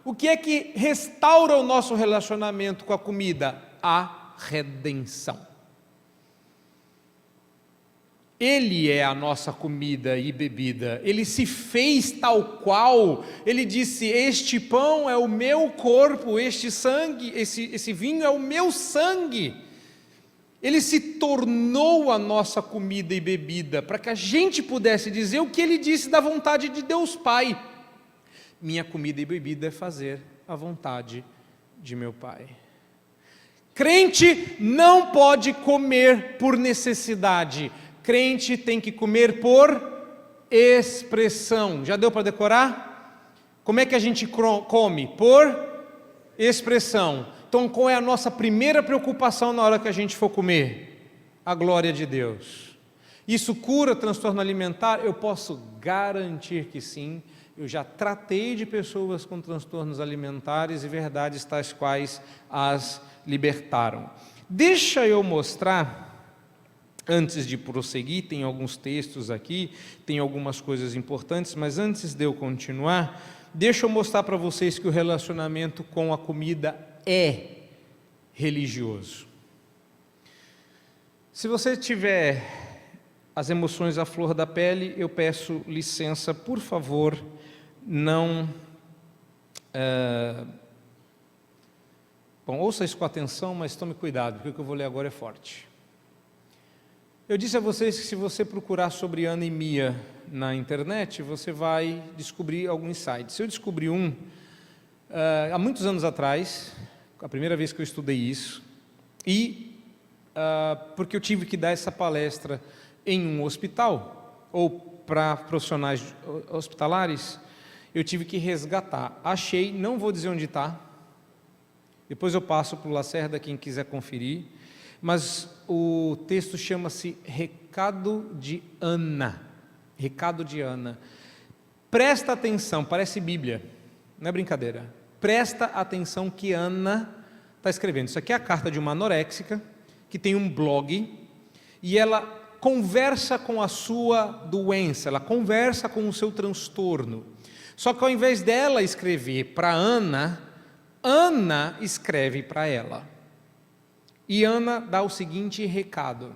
O que é que restaura o nosso relacionamento com a comida? A redenção. Ele é a nossa comida e bebida, Ele se fez tal qual, Ele disse, este pão é o meu corpo, este sangue, esse vinho é o meu sangue. Ele se tornou a nossa comida e bebida, para que a gente pudesse dizer o que Ele disse da vontade de Deus Pai. Minha comida e bebida é fazer a vontade de meu Pai. Crente não pode comer por necessidade, crente tem que comer por expressão. Já deu para decorar? Como é que a gente come? Por expressão. Então qual é a nossa primeira preocupação na hora que a gente for comer? A glória de Deus. Isso cura transtorno alimentar? Eu posso garantir que sim. Eu já tratei de pessoas com transtornos alimentares e verdades tais quais as libertaram. Deixa eu mostrar, antes de prosseguir, tem alguns textos aqui, tem algumas coisas importantes, mas antes de eu continuar, deixa eu mostrar para vocês que o relacionamento com a comida é religioso. Se você tiver as emoções à flor da pele, eu peço licença, por favor, não... Bom, ouça isso com atenção, mas tome cuidado, porque o que eu vou ler agora é forte. Eu disse a vocês que se você procurar sobre Ana e Mia na internet, você vai descobrir alguns sites. Eu descobri há muitos anos atrás, a primeira vez que eu estudei isso, e porque eu tive que dar essa palestra em um hospital, ou para profissionais hospitalares, eu tive que resgatar. Achei, não vou dizer onde está, depois eu passo para o Lacerda, quem quiser conferir, mas o texto chama-se Recado de Ana. Recado de Ana. Presta atenção, parece Bíblia, não é brincadeira. Presta atenção que Ana está escrevendo. Isso aqui é a carta de uma anoréxica, que tem um blog, e ela conversa com a sua doença, ela conversa com o seu transtorno. Só que ao invés dela escrever para Ana, Ana escreve para ela. E Ana dá o seguinte recado,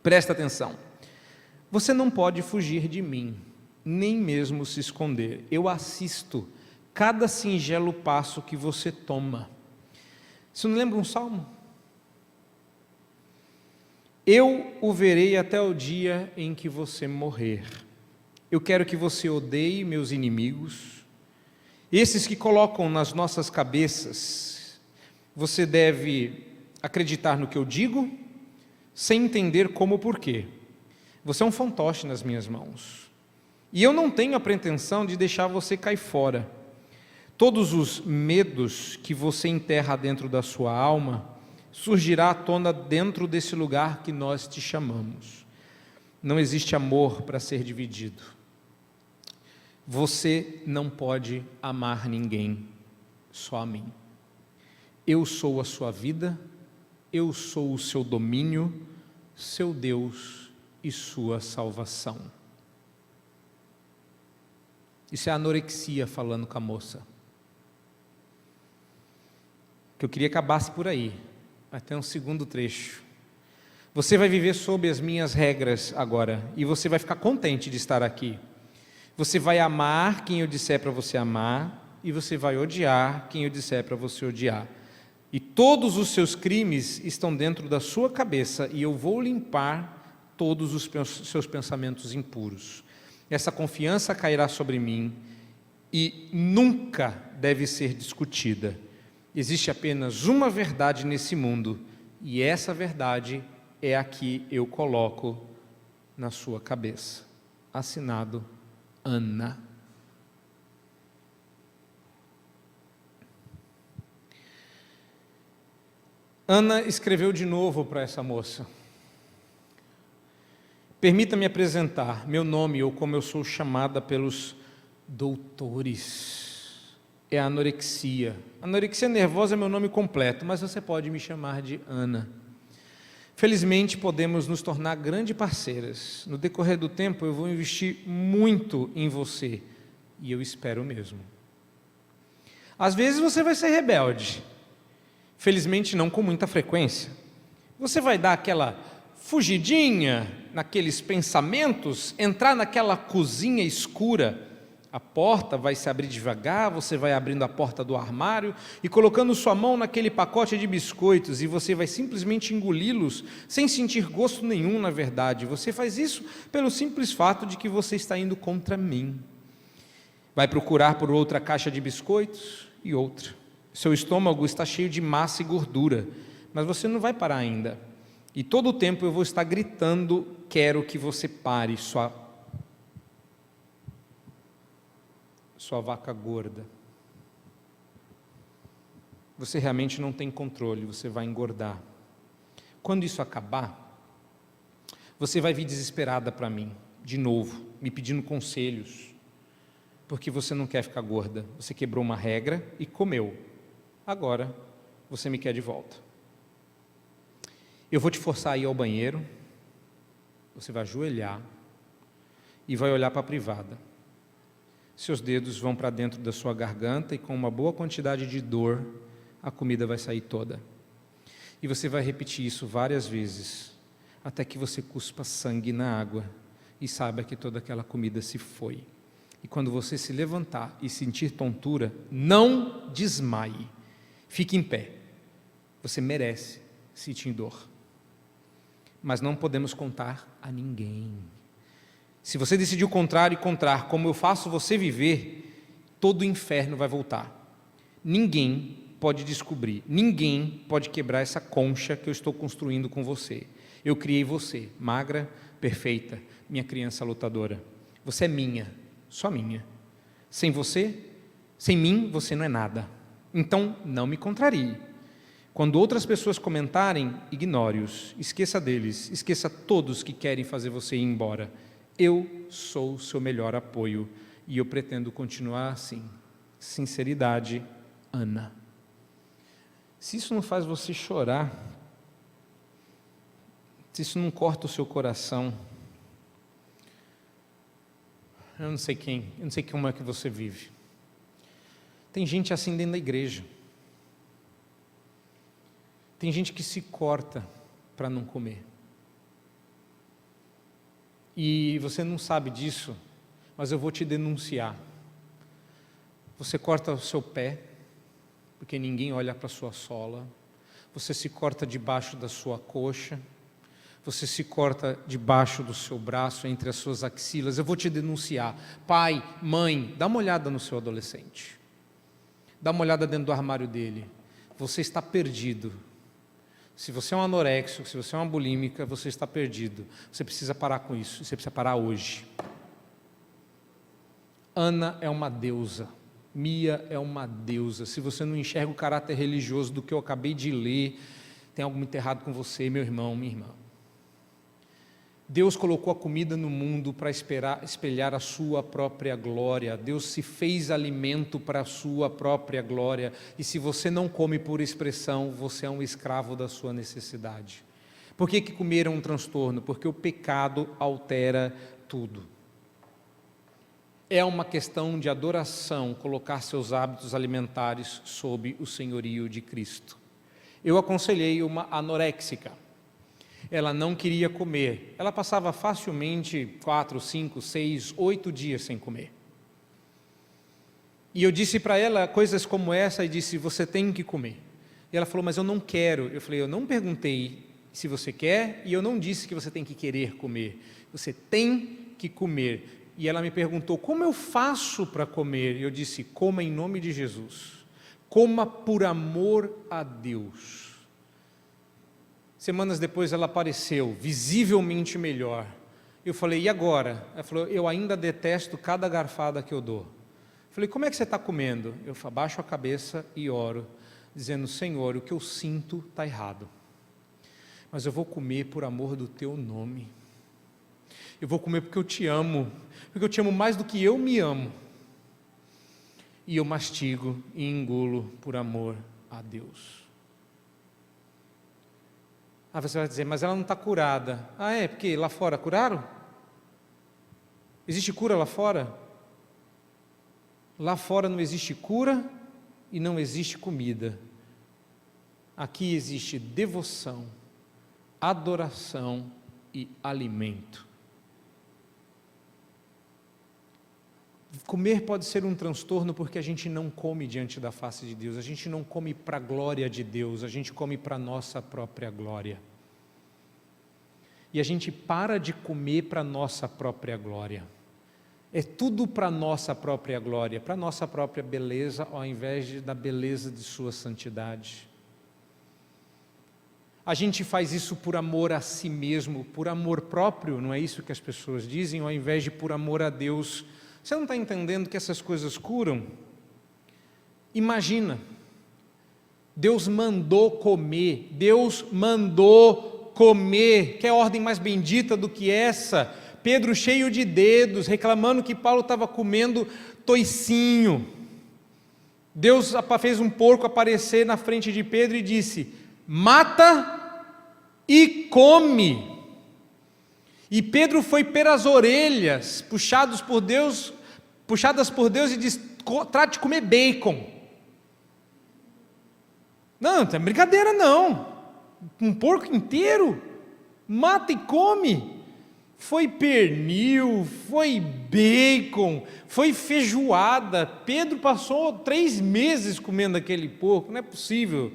presta atenção: você não pode fugir de mim, nem mesmo se esconder. Eu assisto cada singelo passo que você toma. Isso não lembra um salmo? Eu o verei até o dia em que você morrer. Eu quero que você odeie meus inimigos, esses que colocam nas nossas cabeças. Você deve acreditar no que eu digo, sem entender como ou porquê. Você é um fantoche nas minhas mãos, e eu não tenho a pretensão de deixar você cair fora. Todos os medos que você enterra dentro da sua alma, surgirá à tona dentro desse lugar que nós te chamamos. Não existe amor para ser dividido. Você não pode amar ninguém, só a mim. Eu sou a sua vida, eu sou o seu domínio, seu Deus e sua salvação. Isso é a anorexia falando com a moça. Que eu queria que acabasse por aí, mas tem um segundo trecho. Você vai viver sob as minhas regras agora, e você vai ficar contente de estar aqui. Você vai amar quem eu disser para você amar, e você vai odiar quem eu disser para você odiar. E todos os seus crimes estão dentro da sua cabeça, e eu vou limpar todos os seus pensamentos impuros. Essa confiança cairá sobre mim, e nunca deve ser discutida. Existe apenas uma verdade nesse mundo, e essa verdade é a que eu coloco na sua cabeça. Assinado Ana. Ana escreveu de novo para essa moça. Permita-me apresentar meu nome, ou como eu sou chamada pelos doutores. É a anorexia. Anorexia nervosa é meu nome completo, mas você pode me chamar de Ana. Felizmente podemos nos tornar grandes parceiras. No decorrer do tempo eu vou investir muito em você, e eu espero mesmo. Às vezes você vai ser rebelde, felizmente não com muita frequência. Você vai dar aquela fugidinha naqueles pensamentos, entrar naquela cozinha escura, a porta vai se abrir devagar, você vai abrindo a porta do armário e colocando sua mão naquele pacote de biscoitos e você vai simplesmente engoli-los sem sentir gosto nenhum, na verdade. Você faz isso pelo simples fato de que você está indo contra mim. Vai procurar por outra caixa de biscoitos e outra. Seu estômago está cheio de massa e gordura, mas você não vai parar ainda. E todo o tempo eu vou estar gritando: quero que você pare, sua vaca gorda. Você realmente não tem controle, você vai engordar. Quando isso acabar, você vai vir desesperada para mim, de novo, me pedindo conselhos, porque você não quer ficar gorda. Você quebrou uma regra e comeu. Agora, você me quer de volta. Eu vou te forçar a ir ao banheiro, você vai ajoelhar e vai olhar para a privada. Seus dedos vão para dentro da sua garganta e com uma boa quantidade de dor, a comida vai sair toda. E você vai repetir isso várias vezes, até que você cuspa sangue na água e saiba que toda aquela comida se foi. E quando você se levantar e sentir tontura, não desmaie. Fique em pé. Você merece sentir dor. Mas não podemos contar a ninguém. Se você decidir o contrário e contar como eu faço você viver, todo o inferno vai voltar. Ninguém pode descobrir, ninguém pode quebrar essa concha que eu estou construindo com você. Eu criei você, magra, perfeita, minha criança lutadora. Você é minha, só minha. Sem você, sem mim, você não é nada. Então, não me contrarie. Quando outras pessoas comentarem, ignore-os, esqueça deles, esqueça todos que querem fazer você ir embora. Eu sou o seu melhor apoio e eu pretendo continuar assim. Sinceridade, Ana. Se isso não faz você chorar, se isso não corta o seu coração, eu não sei como é que você vive. Tem gente assim dentro da igreja. Tem gente que se corta para não comer. E você não sabe disso, mas eu vou te denunciar. Você corta o seu pé, porque ninguém olha para a sua sola. Você se corta debaixo da sua coxa. Você se corta debaixo do seu braço, entre as suas axilas. Eu vou te denunciar. Pai, mãe, dá uma olhada no seu adolescente. Dá uma olhada dentro do armário dele. Você está perdido. Se você é um anoréxico, se você é uma bulímica, você está perdido. Você precisa parar com isso, você precisa parar hoje. Ana é uma deusa, Mia é uma deusa. Se você não enxerga o caráter religioso do que eu acabei de ler, tem algo muito errado com você, meu irmão, minha irmã. Deus colocou a comida no mundo para espelhar a sua própria glória. Deus se fez alimento para a sua própria glória. E se você não come por expressão, você é um escravo da sua necessidade. Por que comer é um transtorno? Porque o pecado altera tudo. É uma questão de adoração colocar seus hábitos alimentares sob o senhorio de Cristo. Eu aconselhei uma anoréxica. Ela não queria comer. Ela passava facilmente 4, 5, 6, 8 dias sem comer. E eu disse para ela coisas como essa e disse: você tem que comer. E ela falou: mas eu não quero. Eu falei: eu não perguntei se você quer e eu não disse que você tem que querer comer. Você tem que comer. E ela me perguntou: como eu faço para comer? E eu disse: coma em nome de Jesus. Coma por amor a Deus. Semanas depois ela apareceu, visivelmente melhor. Eu falei: e agora? Ela falou: eu ainda detesto cada garfada que eu dou. Eu falei: como é que você está comendo? Eu abaixo a cabeça e oro, dizendo: Senhor, o que eu sinto está errado. Mas eu vou comer por amor do teu nome. Eu vou comer porque eu te amo. Porque eu te amo mais do que eu me amo. E eu mastigo e engulo por amor a Deus. Ah, você vai dizer: mas ela não está curada. Ah, é? Porque lá fora curaram? Existe cura lá fora? Lá fora não existe cura e não existe comida. Aqui existe devoção, adoração e alimento. Comer pode ser um transtorno porque a gente não come diante da face de Deus, a gente não come para a glória de Deus, a gente come para a nossa própria glória. E a gente para de comer para a nossa própria glória. É tudo para a nossa própria glória, para a nossa própria beleza, ao invés da beleza de sua santidade. A gente faz isso por amor a si mesmo, por amor próprio, não é isso que as pessoas dizem, ao invés de por amor a Deus. Você não está entendendo que essas coisas curam? Imagina, Deus mandou comer, que é ordem mais bendita do que essa? Pedro cheio de dedos, reclamando que Paulo estava comendo toicinho. Deus fez um porco aparecer na frente de Pedro e disse: mata e come. E Pedro foi pelas orelhas, puxadas por Deus e disse: trate de comer bacon. Não é brincadeira não. Um porco inteiro, mata e come. Foi pernil, foi bacon, foi feijoada. Pedro passou 3 meses comendo aquele porco, não é possível.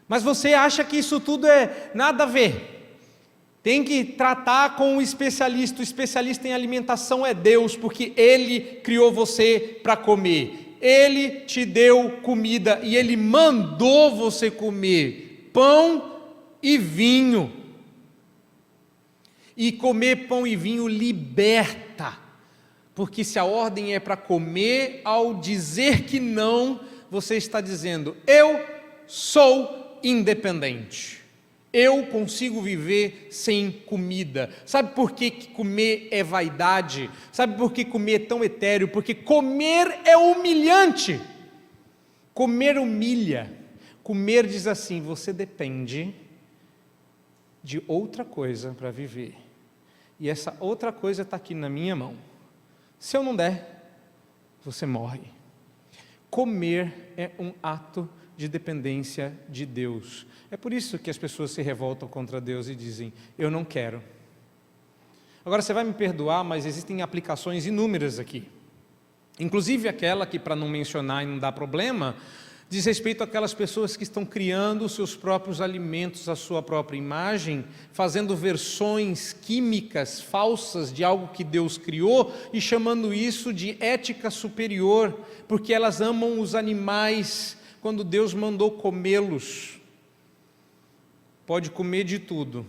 Mas você acha que isso tudo é nada a ver? Tem que tratar com o especialista em alimentação é Deus, porque Ele criou você para comer. Ele te deu comida e Ele mandou você comer pão e vinho. E comer pão e vinho liberta, porque se a ordem é para comer, ao dizer que não, você está dizendo: eu sou independente, eu consigo viver sem comida. Sabe por que comer é vaidade? Sabe por que comer é tão etéreo? Porque comer é humilhante. Comer humilha. Comer diz assim: você depende de outra coisa para viver, e essa outra coisa está aqui na minha mão. Se eu não der, você morre. Comer é um ato de dependência de Deus. É por isso que as pessoas se revoltam contra Deus e dizem: eu não quero. Agora você vai me perdoar, mas existem aplicações inúmeras aqui, inclusive aquela que, para não mencionar e não dar problema, diz respeito àquelas pessoas que estão criando os seus próprios alimentos, à sua própria imagem, fazendo versões químicas falsas de algo que Deus criou e chamando isso de ética superior, porque elas amam os animais, quando Deus mandou comê-los. Pode comer de tudo.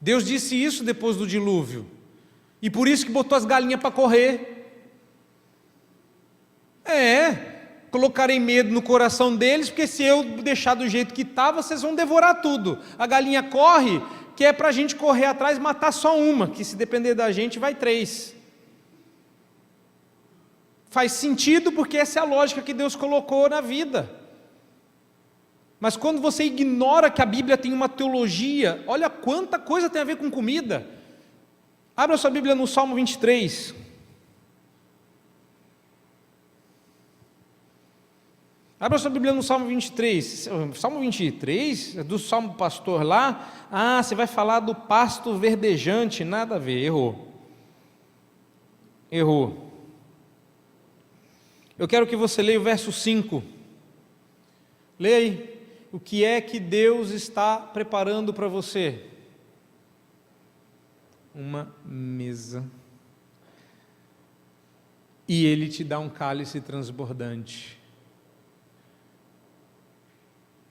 Deus disse isso depois do dilúvio, e por isso que botou as galinhas para correr. Colocarem medo no coração deles, porque se eu deixar do jeito que estava, vocês vão devorar tudo. A galinha corre, que é para a gente correr atrás e matar só uma, que se depender da gente vai 3. Faz sentido, porque essa é a lógica que Deus colocou na vida. Mas quando você ignora que a Bíblia tem uma teologia, olha quanta coisa tem a ver com comida. Abra sua Bíblia no Salmo 23. Abra sua Bíblia no Salmo 23. Salmo 23, do Salmo Pastor lá. Você vai falar do pasto verdejante. Nada a ver, errou. Eu quero que você leia o verso 5. Leia aí. O que é que Deus está preparando para você? Uma mesa. E Ele te dá um cálice transbordante.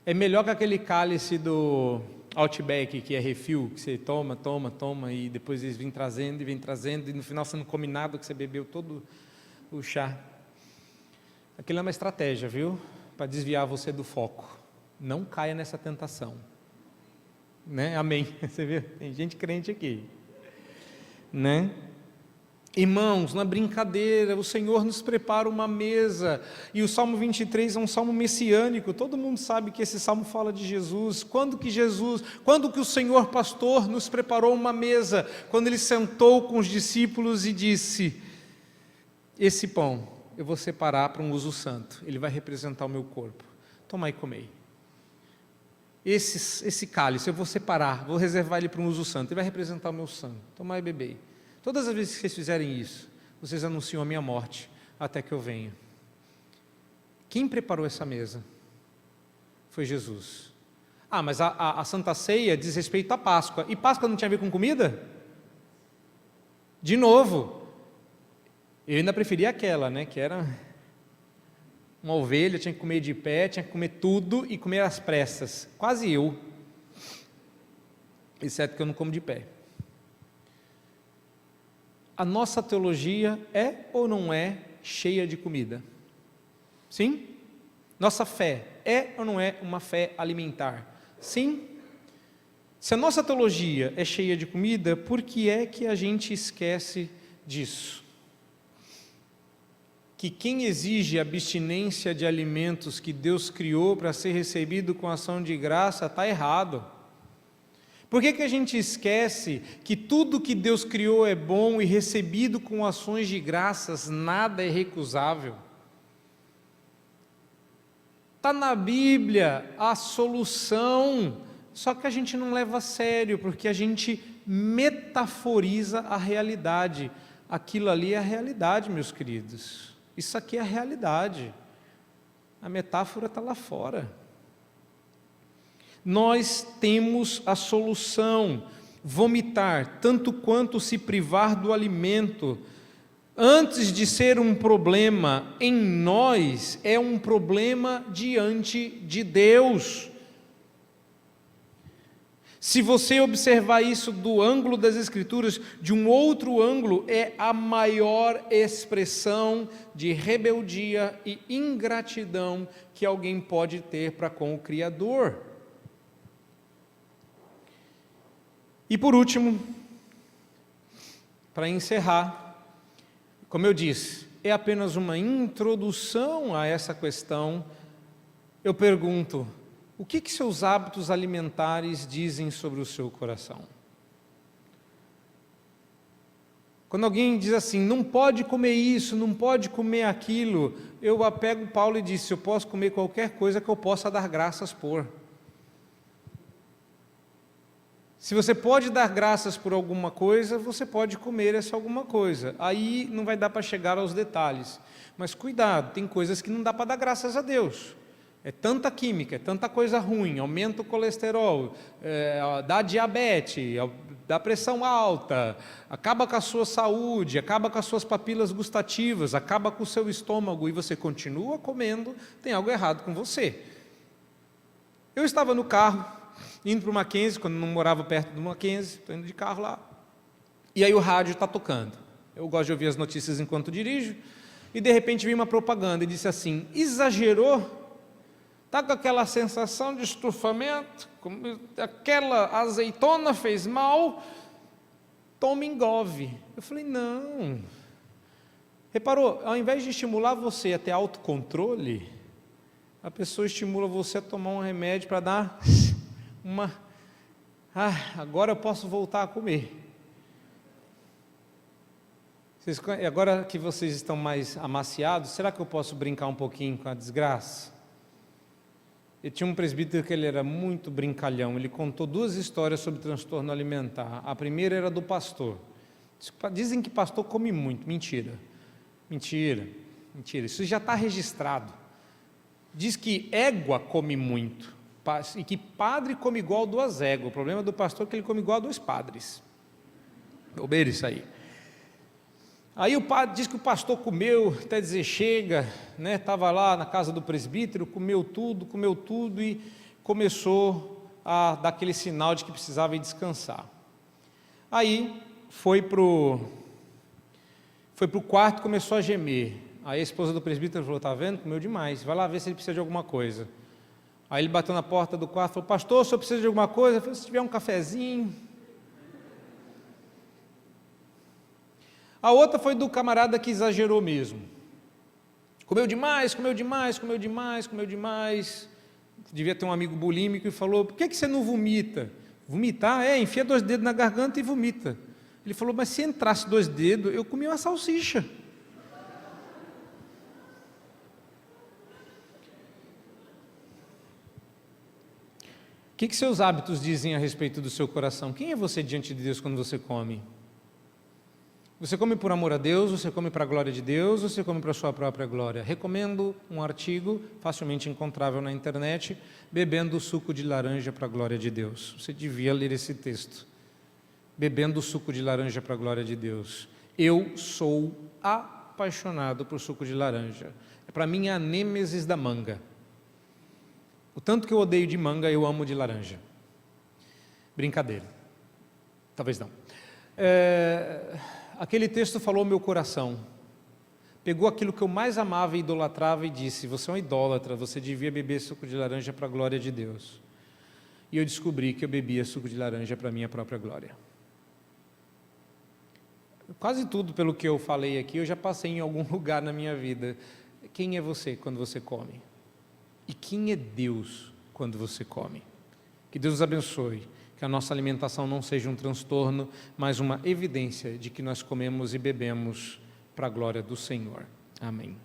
É melhor que aquele cálice do Outback, que é refil, que você toma, e depois eles vêm trazendo, e no final você não come nada, que você bebeu todo o chá. Aquilo é uma estratégia, viu? Para desviar você do foco. Não caia nessa tentação. Né? Amém. Você vê? Tem gente crente aqui. Né? Irmãos, na brincadeira, o Senhor nos prepara uma mesa, e o Salmo 23 é um salmo messiânico. Todo mundo sabe que esse salmo fala de Jesus. Quando que o Senhor pastor nos preparou uma mesa? Quando Ele sentou com os discípulos e disse: esse pão eu vou separar para um uso santo, ele vai representar o meu corpo, tomai e comei. esse cálice eu vou separar, vou reservar ele para um uso santo, ele vai representar o meu sangue, tomai e bebei. Todas as vezes que vocês fizerem isso, vocês anunciam a minha morte, até que eu venha. Quem preparou essa mesa? Foi Jesus. Mas a Santa Ceia diz respeito à Páscoa, e Páscoa não tinha a ver com comida? De novo, eu ainda preferia aquela, né, que era uma ovelha, tinha que comer de pé, tinha que comer tudo e comer às pressas, quase eu, exceto que eu não como de pé. A nossa teologia é ou não é cheia de comida? Sim? Nossa fé é ou não é uma fé alimentar? Sim? Se a nossa teologia é cheia de comida, por que é que a gente esquece disso? Que quem exige abstinência de alimentos que Deus criou para ser recebido com ação de graça está errado. Por que a gente esquece que tudo que Deus criou é bom e recebido com ações de graças, nada é recusável? Está na Bíblia a solução, só que a gente não leva a sério, porque a gente metaforiza a realidade. Aquilo ali é a realidade, meus queridos. Isso aqui é a realidade. A metáfora está lá fora. Nós temos a solução. Vomitar, tanto quanto se privar do alimento, antes de ser um problema em nós, é um problema diante de Deus. Se você observar isso do ângulo das Escrituras, de um outro ângulo, é a maior expressão de rebeldia e ingratidão que alguém pode ter para com o Criador. E por último, para encerrar, como eu disse, é apenas uma introdução a essa questão. Eu pergunto, o que seus hábitos alimentares dizem sobre o seu coração? Quando alguém diz assim, não pode comer isso, não pode comer aquilo, eu apego Paulo e disse, eu posso comer qualquer coisa que eu possa dar graças por. Se você pode dar graças por alguma coisa, você pode comer essa alguma coisa. Aí não vai dar para chegar aos detalhes. Mas cuidado, tem coisas que não dá para dar graças a Deus. É tanta química, é tanta coisa ruim, aumenta o colesterol, dá diabetes, dá pressão alta, acaba com a sua saúde, acaba com as suas papilas gustativas, acaba com o seu estômago e você continua comendo, tem algo errado com você. Eu estava no carro, indo para o Mackenzie, quando não morava perto do Mackenzie, estou indo de carro lá, e aí o rádio está tocando. Eu gosto de ouvir as notícias enquanto dirijo, e de repente veio uma propaganda e disse assim, exagerou? Está com aquela sensação de estufamento, aquela azeitona fez mal, toma engove. Eu falei, não. Reparou, ao invés de estimular você a ter autocontrole, a pessoa estimula você a tomar um remédio para dar agora eu posso voltar a comer. Agora que vocês estão mais amaciados, será que eu posso brincar um pouquinho com a desgraça? Eu tinha um presbítero que ele era muito brincalhão, ele contou 2 histórias sobre transtorno alimentar. A primeira era do pastor. Dizem que pastor come muito, mentira, isso já está registrado. Diz que égua come muito, e que padre come igual 2 éguas. O problema do pastor é que ele come igual a 2 padres. Bobeira isso aí. Aí o padre diz que o pastor comeu até dizer chega, né? Estava lá na casa do presbítero, comeu tudo e começou a dar aquele sinal de que precisava ir descansar. Aí foi pro quarto e começou a gemer. Aí a esposa do presbítero falou, está vendo? Comeu demais, vai lá ver se ele precisa de alguma coisa. Aí ele bateu na porta do quarto e falou, pastor, o senhor precisa de alguma coisa? Eu falei, se tiver um cafezinho. A outra foi do camarada que exagerou mesmo. Comeu demais. Devia ter um amigo bulímico e falou, por que você não vomita? Vomitar? Enfia 2 dedos na garganta e vomita. Ele falou, mas se entrasse 2 dedos, eu comia uma salsicha. que seus hábitos dizem a respeito do seu coração? Quem é você diante de Deus quando você come? Você come por amor a Deus, você come para a glória de Deus, ou você come para a sua própria glória? Recomendo um artigo, facilmente encontrável na internet, bebendo suco de laranja para a glória de Deus. Você devia ler esse texto. Bebendo suco de laranja para a glória de Deus. Eu sou apaixonado por suco de laranja. É para mim a nêmesis da manga. O tanto que eu odeio de manga, eu amo de laranja. Brincadeira. Talvez não. Aquele texto falou ao meu coração. Pegou aquilo que eu mais amava e idolatrava e disse: você é um idólatra, você devia beber suco de laranja para a glória de Deus. E eu descobri que eu bebia suco de laranja para a minha própria glória. Quase tudo pelo que eu falei aqui, eu já passei em algum lugar na minha vida. Quem é você quando você come? E quem é Deus quando você come? Que Deus nos abençoe, que a nossa alimentação não seja um transtorno, mas uma evidência de que nós comemos e bebemos para a glória do Senhor. Amém.